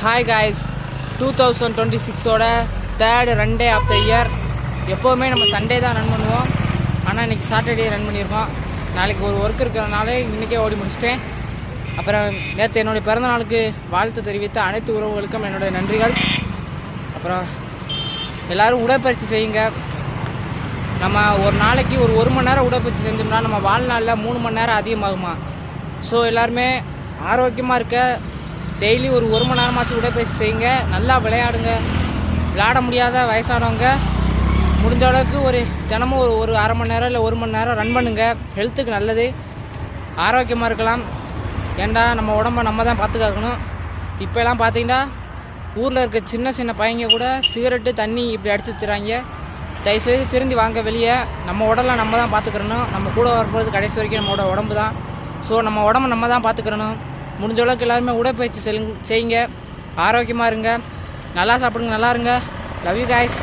Hi guys, 2026ஓட third run day of the year. எப்போவுமே நம்ம சண்டே தான் ரன் பண்ணுவோம், ஆனால் இன்றைக்கி சாட்டர்டே ரன் பண்ணியிருக்கோம். நாளைக்கு ஒரு ஒர்க் இருக்கிறனால இன்றைக்கே ஓடி முடிச்சிட்டேன். அப்புறம் நேற்று என்னுடைய பிறந்த நாளுக்கு வாழ்த்து தெரிவித்த அனைத்து உறவுகளுக்கும் என்னுடைய நன்றிகள். அப்புறம் எல்லோரும் உடற்பயிற்சி செய்யுங்க. நம்ம ஒரு நாளைக்கு ஒரு மணி நேரம் உடற்பயிற்சி செஞ்சோம்னா நம்ம வாழ்நாளில் 3 மணி நேரம் அதிகமாகுமா. ஸோ எல்லாருமே ஆரோக்கியமாக இருக்க டெய்லி ஒரு மணி நேரமாச்சும் உடற்பயிற்சி செய்யுங்க. நல்லா விளையாடுங்க. விளையாட முடியாத வயசானவங்க முடிஞ்ச அளவுக்கு தினமும் ஒரு அரை மணி நேரம் இல்லை 1 மணி நேரம் ரன் பண்ணுங்கள். ஹெல்த்துக்கு நல்லது, ஆரோக்கியமாக இருக்கலாம். ஏண்டா நம்ம உடம்பை நம்ம தான் பார்த்துக்காக்கணும். இப்போலாம் பார்த்தீங்கன்னா ஊரில் இருக்க சின்ன சின்ன பையங்க கூட சிகரெட்டு தண்ணி இப்படி அடிச்சு தராங்க. தயவுசெய்து திருந்தி வாங்க வெளியே. நம்ம உடலை நம்ம தான் பார்த்துக்கிறணும். நம்ம கூட வரும்போது கடைசி வரைக்கும் நம்மளோட உடம்பு தான். ஸோ நம்ம உடம்பை நம்ம தான் பார்த்துக்கிறணும். முடிஞ்ச அளவுக்கு எல்லாருமே உடற்பயிற்சி செய்யுங்க. ஆரோக்கியமாக இருங்க. நல்லா சாப்பிடுங்க, நல்லா இருங்க. Love you guys.